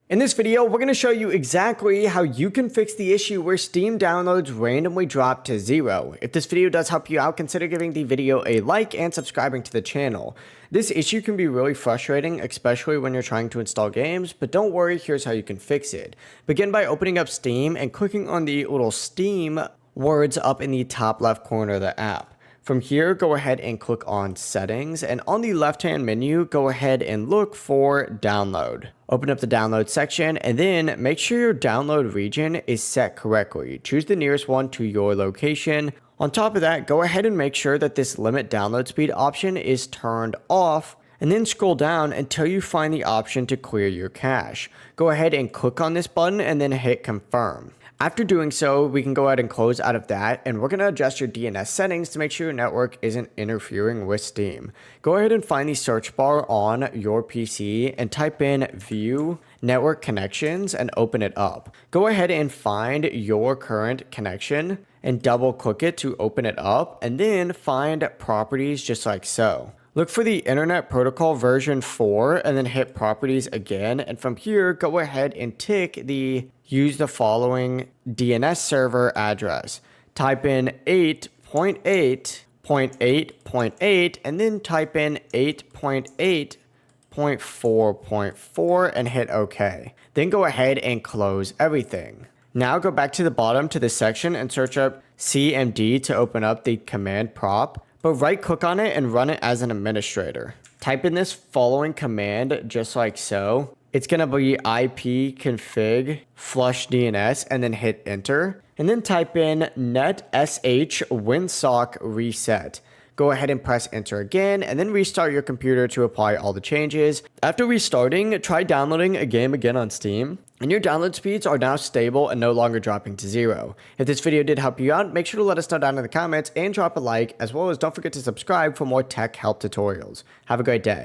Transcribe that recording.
In this video, we're going to show you exactly how you can fix the issue where Steam downloads randomly drop to 0. If this video does help you out, consider giving the video a like and subscribing to the channel. This issue can be really frustrating, especially when you're trying to install games, but don't worry, here's how you can fix it. Begin by opening up Steam and clicking on the little Steam words up in the top left corner of the app. From here, go ahead and click on Settings, and on the left-hand menu, go ahead and look for Download. Open up the Download section, and then make sure your download region is set correctly. Choose the nearest one to your location. On top of that, go ahead and make sure that this Limit Download Speed option is turned off, and then scroll down until you find the option to clear your cache. Go ahead and click on this button, and then hit Confirm. After doing so, we can go ahead and close out of that, and we're going to adjust your DNS settings to make sure your network isn't interfering with Steam. Go ahead and find the search bar on your PC and type in View Network Connections and open it up. Go ahead and find your current connection and double click it to open it up, and then find Properties just like so. Look for the Internet Protocol version 4 and then hit Properties again, and from here go ahead and tick the Use the following DNS server address. Type in 8.8.8.8 and then type in 8.8.4.4 and hit OK. Then go ahead and close everything. Now go back to the bottom to this section and search up CMD to open up the command prop, but right click on it and run it as an administrator. Type in this following command just like so. It's going to be ipconfig flush DNS and then hit enter. And then type in net sh winsock reset. Go ahead and press enter again and then restart your computer to apply all the changes. After restarting, try downloading a game again on Steam. And your download speeds are now stable and no longer dropping to 0. If this video did help you out, make sure to let us know down in the comments and drop a like, as well as don't forget to subscribe for more tech help tutorials. Have a great day.